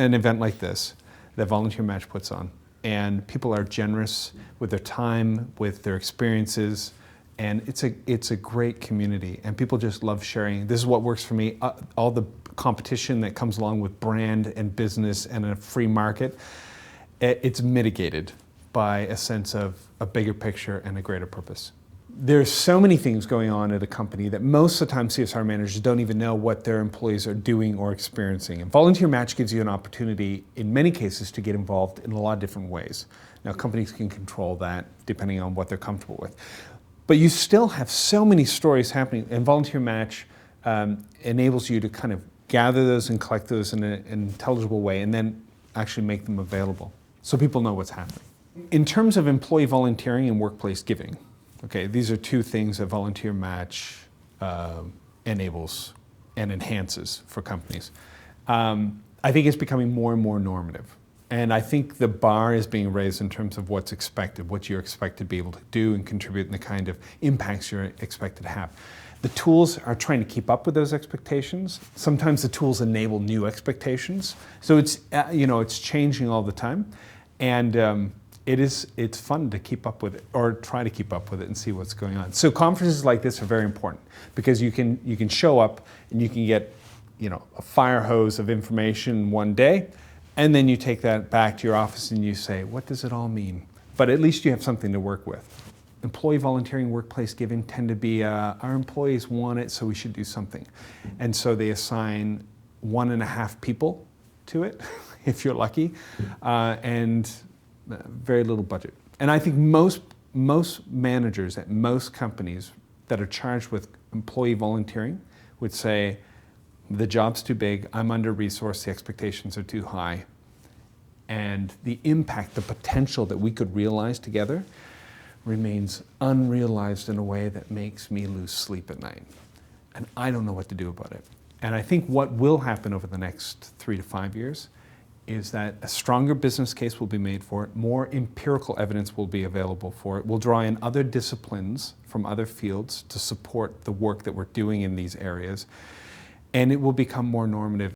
an event like this that Volunteer Match puts on, and people are generous with their time, with their experiences, and it's a great community, and people just love sharing. This is what works for me. All the competition that comes along with brand and business and a free market, it's mitigated by a sense of a bigger picture and a greater purpose. There's so many things going on at a company that most of the time CSR managers don't even know what their employees are doing or experiencing. And Volunteer Match gives you an opportunity, in many cases, to get involved in a lot of different ways. Now, companies can control that depending on what they're comfortable with. But you still have so many stories happening, and Volunteer Match enables you to kind of gather those and collect those in an intelligible way and then actually make them available so people know what's happening. In terms of employee volunteering and workplace giving, okay, these are two things that Volunteer Match enables and enhances for companies. I think it's becoming more and more normative. And I think the bar is being raised in terms of what's expected, what you're expected to be able to do and contribute, and the kind of impacts you're expected to have. The tools are trying to keep up with those expectations. Sometimes the tools enable new expectations. So it's, it's changing all the time. And it's fun to keep up with it, or try to keep up with it and see what's going on. So conferences like this are very important because you can show up and you can get a fire hose of information one day, and then you take that back to your office and you say, what does it all mean? But at least you have something to work with. Employee volunteering, workplace giving tend to be, our employees want it, so we should do something. And so they assign 1.5 people to it, if you're lucky, and very little budget. And I think most managers at most companies that are charged with employee volunteering would say, the job's too big, I'm under-resourced, the expectations are too high. And the impact, the potential that we could realize together remains unrealized in a way that makes me lose sleep at night. And I don't know what to do about it. And I think what will happen over the next 3 to 5 years is that a stronger business case will be made for it, more empirical evidence will be available for it. We'll draw in other disciplines from other fields to support the work that we're doing in these areas. And it will become more normative,